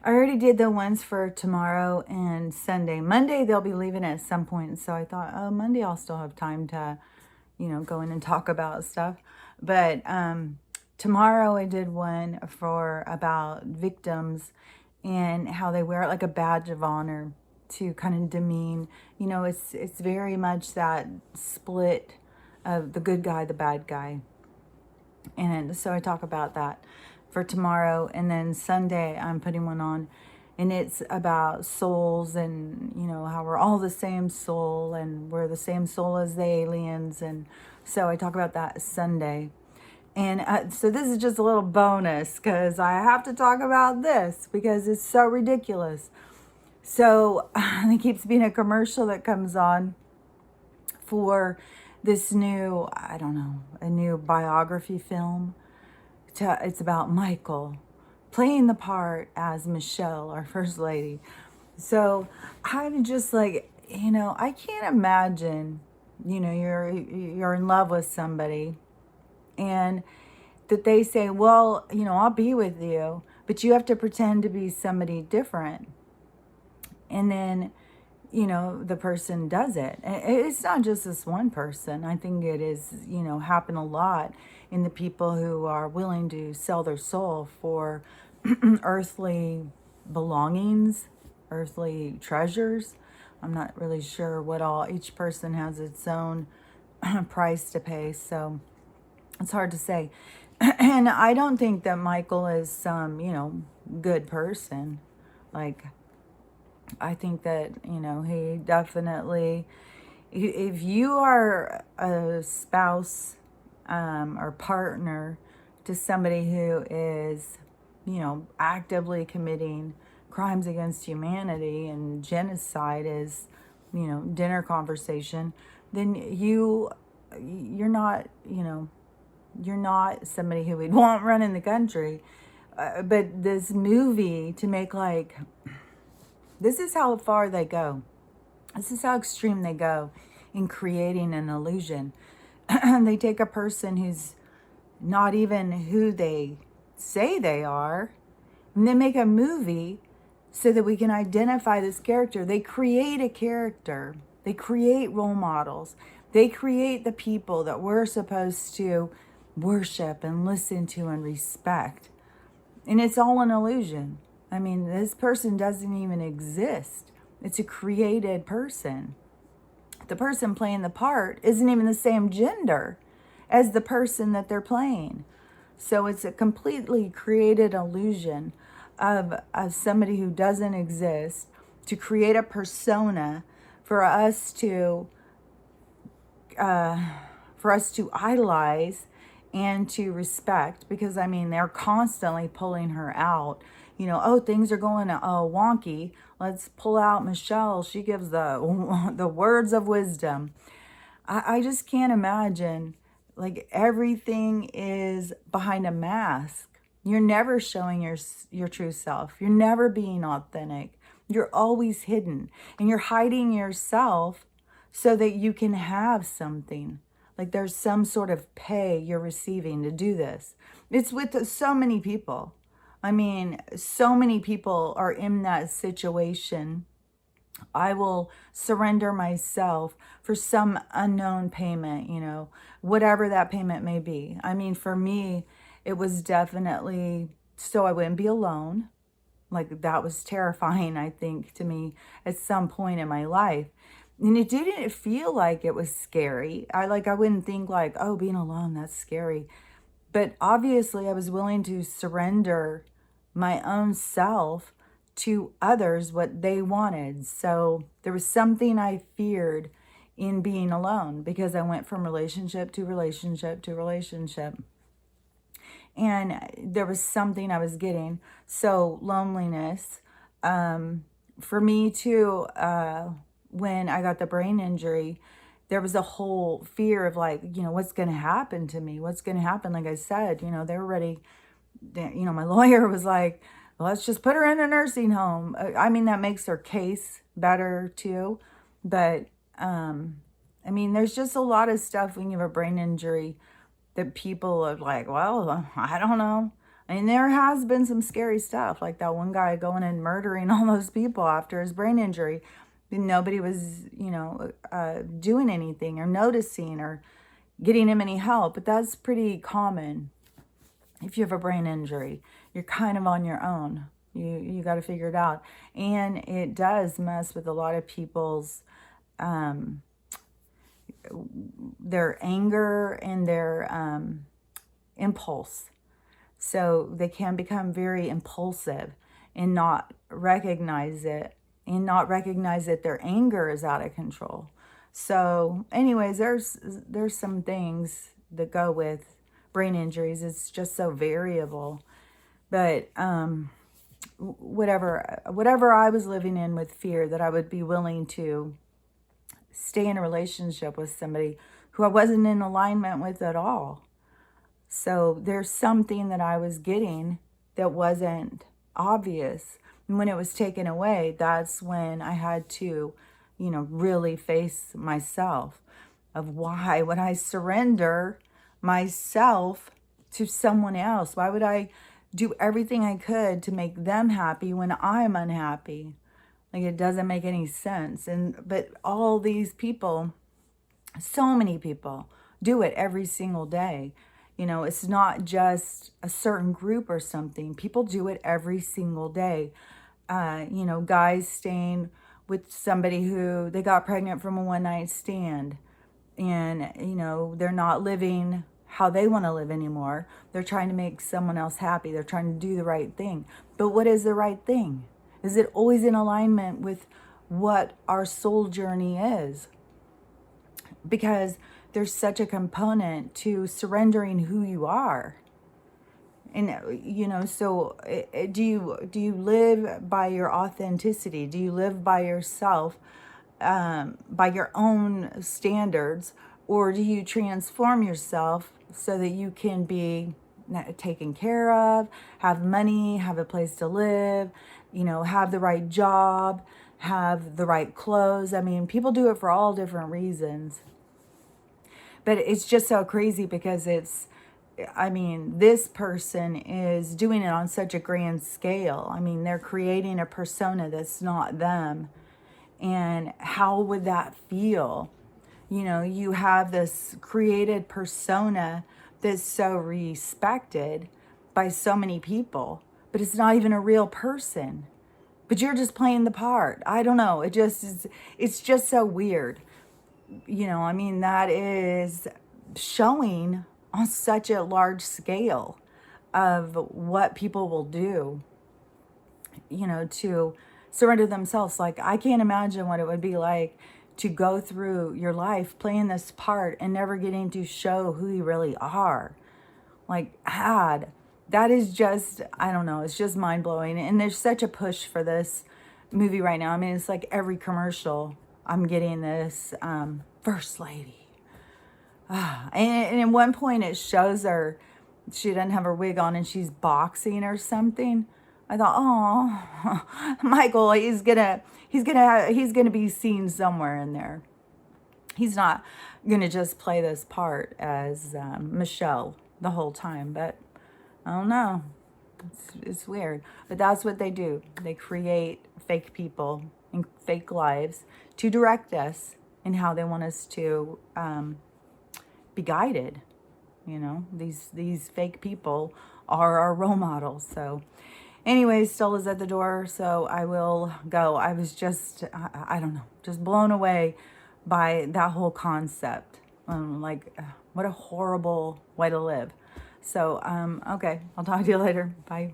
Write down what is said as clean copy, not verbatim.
I already did the ones for tomorrow and Sunday. Monday, they'll be leaving at some point. So I thought, oh, Monday I'll still have time to, go in and talk about stuff. But tomorrow I did one for about victims and how they wear it like a badge of honor to kind of demean. It's very much that split of the good guy, the bad guy. And so I talk about that for tomorrow. And then Sunday, I'm putting one on. And it's about souls and, how we're all the same soul and we're the same soul as the aliens. And so I talk about that Sunday. And so this is just a little bonus because I have to talk about this because it's so ridiculous. So it keeps being a commercial that comes on for this new, I don't know, a new biography film. It's about Micheal playing the part as Micheal, our first lady. So I'm just like, I can't imagine, you're in love with somebody and that they say, well, I'll be with you, but you have to pretend to be somebody different. And then, the person does it. And it's not just this one person. I think it is, happen a lot in the people who are willing to sell their soul for earthly belongings, earthly treasures. I'm not really sure what all, each person has its own price to pay. So it's hard to say. And I don't think that Micheal is some, good person. Like, I think that, he definitely, if you are a spouse or partner to somebody who is, actively committing crimes against humanity and genocide is, dinner conversation, then you're not, you're not somebody who we'd want running the country. But this movie to make like, this is how far they go. This is how extreme they go in creating an illusion. They take a person who's not even who they say they are, and they make a movie so that we can identify this character. They create a character. They create role models. They create the people that we're supposed to worship and listen to and respect. And it's all an illusion. I mean, this person doesn't even exist. It's a created person. The person playing the part isn't even the same gender as the person that they're playing. So it's a completely created illusion of somebody who doesn't exist to create a persona for us to idolize and to respect, because I mean they're constantly pulling her out. Oh, things are going wonky. Let's pull out Micheal. She gives the words of wisdom. I just can't imagine. Like, everything is behind a mask. You're never showing your true self. You're never being authentic. You're always hidden, and you're hiding yourself so that you can have something. Like, there's some sort of pay you're receiving to do this. It's with so many people. I mean, so many people are in that situation. I will surrender myself for some unknown payment, whatever that payment may be. I mean, for me, it was definitely so I wouldn't be alone. Like, that was terrifying, I think, to me at some point in my life. And it didn't feel like it was scary. I wouldn't think like, oh, being alone, that's scary. But obviously I was willing to surrender my own self to others, what they wanted. So there was something I feared in being alone, because I went from relationship to relationship to relationship. And there was something I was getting. So loneliness. For me too, when I got the brain injury, there was a whole fear of like, what's going to happen to me? What's going to happen? Like I said, they were ready. My lawyer was like, let's just put her in a nursing home. I mean, that makes her case better too. But, I mean, there's just a lot of stuff when you have a brain injury that people are like, well, I don't know. And there has been some scary stuff, like that one guy going and murdering all those people after his brain injury. Nobody was, doing anything or noticing or getting him any help. But that's pretty common. If you have a brain injury, you're kind of on your own. You got to figure it out. And it does mess with a lot of people's their anger and their impulse. So they can become very impulsive and not recognize that their anger is out of control. So anyways, there's some things that go with brain injuries. It's just so variable. But whatever I was living in with fear, that I would be willing to stay in a relationship with somebody who I wasn't in alignment with at all. So there's something that I was getting that wasn't obvious. And when it was taken away, that's when I had to, really face myself of why would I surrender myself to someone else? Why would I do everything I could to make them happy when I'm unhappy? Like, it doesn't make any sense. But all these people, so many people, do it every single day. It's not just a certain group or something. People do it every single day. Guys staying with somebody who they got pregnant from a one-night stand. And, they're not living how they want to live anymore. They're trying to make someone else happy. They're trying to do the right thing. But what is the right thing? Is it always in alignment with what our soul journey is? Because there's such a component to surrendering who you are. And, so do you live by your authenticity? Do you live by yourself, by your own standards? Or do you transform yourself so that you can be taken care of, have money, have a place to live, have the right job, have the right clothes? I mean, people do it for all different reasons. But it's just so crazy because this person is doing it on such a grand scale. I mean, they're creating a persona that's not them. And how would that feel? You have this created persona that's so respected by so many people, but it's not even a real person. But you're just playing the part. I don't know. It's just so weird. That is showing on such a large scale of what people will do, to surrender themselves. Like, I can't imagine what it would be like to go through your life playing this part and never getting to show who you really are. Like, that is just, I don't know, it's just mind-blowing. And there's such a push for this movie right now. I mean, it's like every commercial I'm getting this First Lady. And at one point it shows her, she doesn't have her wig on and she's boxing or something. I thought, oh, Michael, he's gonna be seen somewhere in there. He's not gonna just play this part as Micheal the whole time. But I don't know. It's weird. But that's what they do. They create fake people and fake lives to direct us in how they want us to be guided. These fake people are our role models. So anyways, Stella's at the door, so I will go. I was just, I don't know, just blown away by that whole concept. What a horrible way to live. So, okay, I'll talk to you later. Bye.